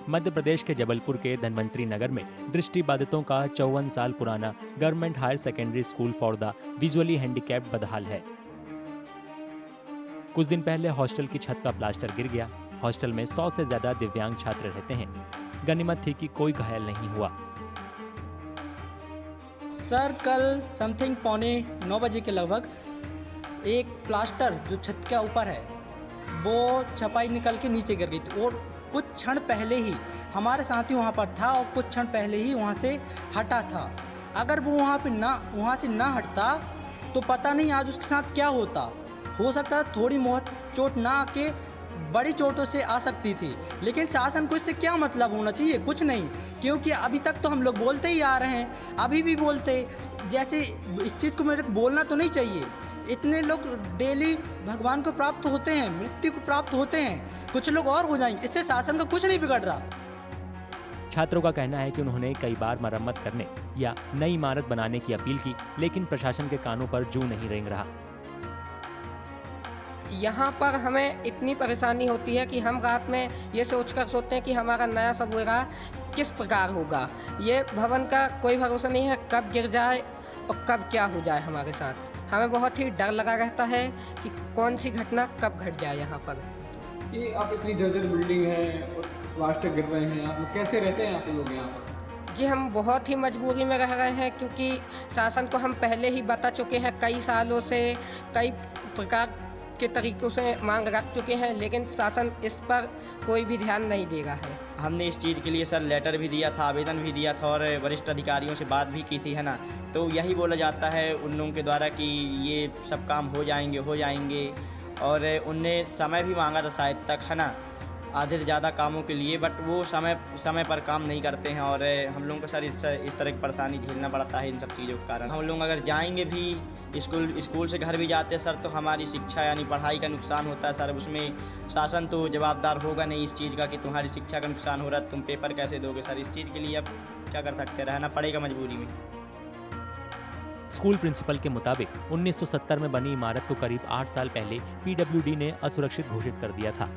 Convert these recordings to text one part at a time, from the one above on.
मध्य प्रदेश के जबलपुर के धन्वंतरी नगर में दृष्टिबाधितों का 54 साल पुराना government higher secondary school for the visually handicapped बदहाल है। कुछ दिन पहले हॉस्टल की छत का प्लास्टर गिर गया। हॉस्टल में 100 से ज्यादा दिव्यांग छात्र रहते हैं। गनीमत थी कि कोई घायल नहीं हुआ। सर, कल समथिंग 8:45 बजे के लगभग एक प्लास्टर जो छत के ऊपर है वो छपाई निकल के नीचे गिर गई थी और कुछ क्षण पहले ही हमारे साथी वहाँ पर था और कुछ क्षण पहले ही वहाँ से हटा था। अगर वो वहाँ से ना हटता तो पता नहीं आज उसके साथ क्या होता। हो सकता है थोड़ी बहुत चोट ना आके बड़ी चोटों से आ सकती थी, लेकिन शासन को इससे क्या मतलब होना चाहिए? कुछ नहीं, क्योंकि अभी तक तो हम लोग बोलते ही आ रहे हैं, अभी भी बोलते। जैसे इस चीज़ को मेरे को बोलना तो नहीं चाहिए। इतने लोग डेली भगवान को प्राप्त होते हैं, मृत्यु को प्राप्त होते हैं, कुछ लोग और हो जाएंगे। इससे शासन का कुछ नहीं बिगड़ रहा। छात्रों का कहना है कि उन्होंने कई बार मरम्मत करने या नई इमारत बनाने की अपील की, लेकिन प्रशासन के कानों पर जूं नहीं रेंग रहा। यहाँ पर हमें इतनी परेशानी होती है कि हम रात में ये सोचकर सोते हैं कि हमारा नया सबवेरा किस प्रकार होगा। ये भवन का कोई भरोसा नहीं है, कब गिर जाए और कब क्या हो जाए हमारे साथ। हमें बहुत ही डर लगा रहता है कि कौन सी घटना कब घट जाए यहाँ पर। ये आप इतनी जर्जर बिल्डिंग है और प्लास्टर गिर रहे हैं, आप लोग कैसे रहते हैं आप लोग यहाँ पर? जी, हम बहुत ही मजबूरी में रह रहे हैं, क्योंकि शासन को हम पहले ही बता चुके हैं, कई सालों से कई प्रकार के तरीक़ों से मांग रख चुके हैं, लेकिन शासन इस पर कोई भी ध्यान नहीं दे रहा है। हमने इस चीज़ के लिए सर लेटर भी दिया था, आवेदन भी दिया था और वरिष्ठ अधिकारियों से बात भी की थी, है ना। तो यही बोला जाता है उन लोगों के द्वारा कि ये सब काम हो जाएंगे और उनने समय भी मांगा था शायद तक, है ना, आधे से ज़्यादा कामों के लिए, बट वो समय पर काम नहीं करते हैं और हम लोगों को सर इस तरह की परेशानी झेलना पड़ता है इन सब चीज़ों के कारण। हम लोग अगर जाएंगे भी स्कूल से घर भी जाते हैं सर, तो हमारी शिक्षा यानी पढ़ाई का नुकसान होता है सर। उसमें शासन तो जवाबदार होगा नहीं इस चीज़ का कि तुम्हारी शिक्षा का नुकसान हो रहा है, तुम पेपर कैसे दोगे सर। इस चीज़ के लिए अब क्या कर सकते हैं, रहना पड़ेगा मजबूरी में। स्कूल प्रिंसिपल के मुताबिक 1970 में बनी इमारत को करीब 8 साल पहले पीडब्ल्यूडी ने असुरक्षित घोषित कर दिया था।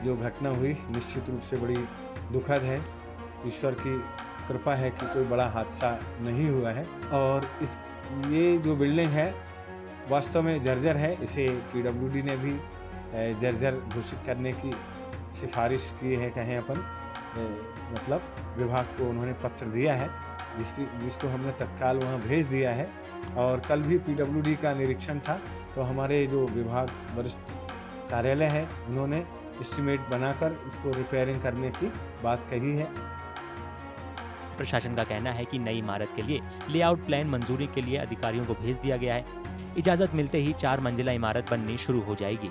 जो घटना हुई निश्चित रूप से बड़ी दुखद है। ईश्वर की कृपा है कि कोई बड़ा हादसा नहीं हुआ है और ये जो बिल्डिंग है वास्तव में जर्जर है। इसे पीडब्ल्यूडी ने भी जर्जर घोषित करने की सिफारिश की है, कहें अपन, मतलब विभाग को उन्होंने पत्र दिया है, जिसको हमने तत्काल वहाँ भेज दिया है। और कल भी पीडब्ल्यूडी का निरीक्षण था, तो हमारे जो विभाग वरिष्ठ कार्यालय है उन्होंने एस्टीमेट बनाकर इसको रिपेयरिंग करने की बात कही है। प्रशासन का कहना है कि नई इमारत के लिए लेआउट प्लान मंजूरी के लिए अधिकारियों को भेज दिया गया है। इजाजत मिलते ही 4 मंजिला इमारत बननी शुरू हो जाएगी।